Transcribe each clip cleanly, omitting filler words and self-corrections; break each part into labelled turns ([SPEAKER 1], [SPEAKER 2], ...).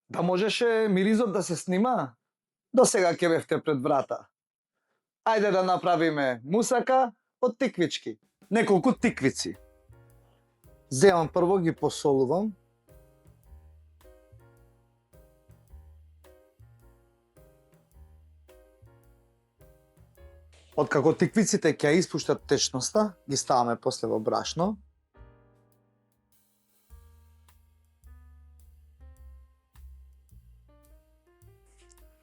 [SPEAKER 1] Да можеше миризот да се снима? До сега ќе бевте пред врата. Ајде да направиме мусака од тиквички. Неколку тиквици. Земам прво, ги посолувам. Откако тиквиците ќе испуштат течноста, ги ставаме после во брашно.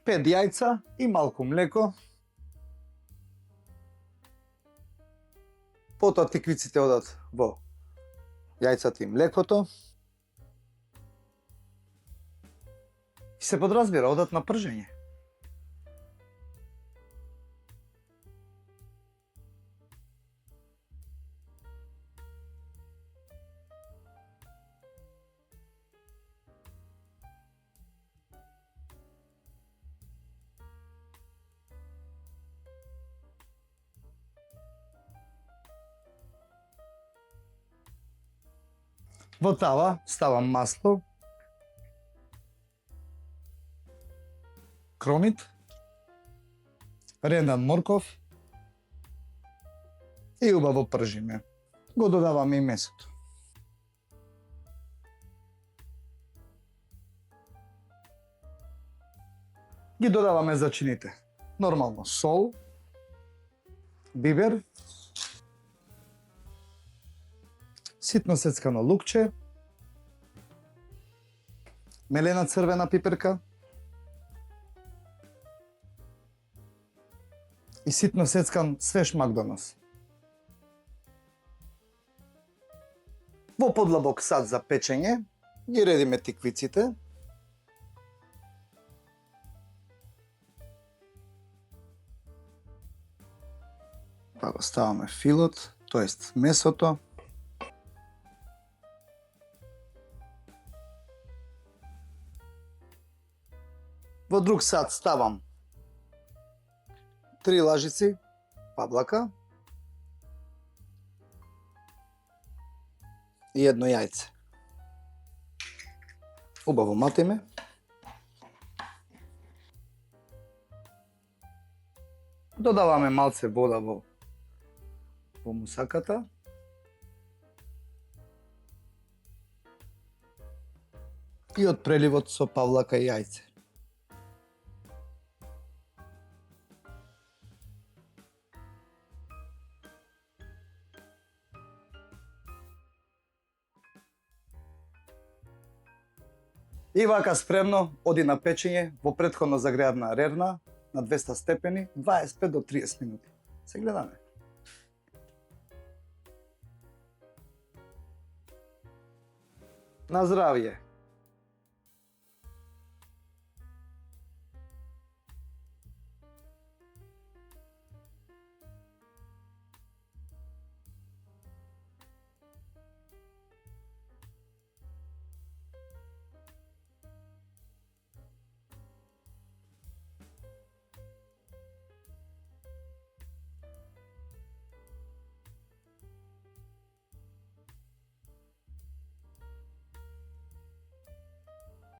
[SPEAKER 1] Пет јајца и малку млеко. Потоа тиквиците одат во јајцата и млекото. И се подразбира, одат на пржење. Во тава ставам масло, кромит, рендан морков и убаво пржиме. Го додаваме и месото. Ги додаваме зачините. Нормално сол, бибер, ситно сецкано лукче, мелена црвена пиперка и ситно сецкан свеж макдонос. Во подлабок сад за печење ги редиме тиквиците. Па го ставаме филот, тоест месото. Во друг сад ставам 3 лажици павлака и едно јајце. Убаво матиме. Додаваме малце вода во мусаката. И од преливот со павлака и јајце. И вака спремно оди на печење во претходно загрејана рерна на 200 степени 25 до 30 минути. Се гледаме. На здравје!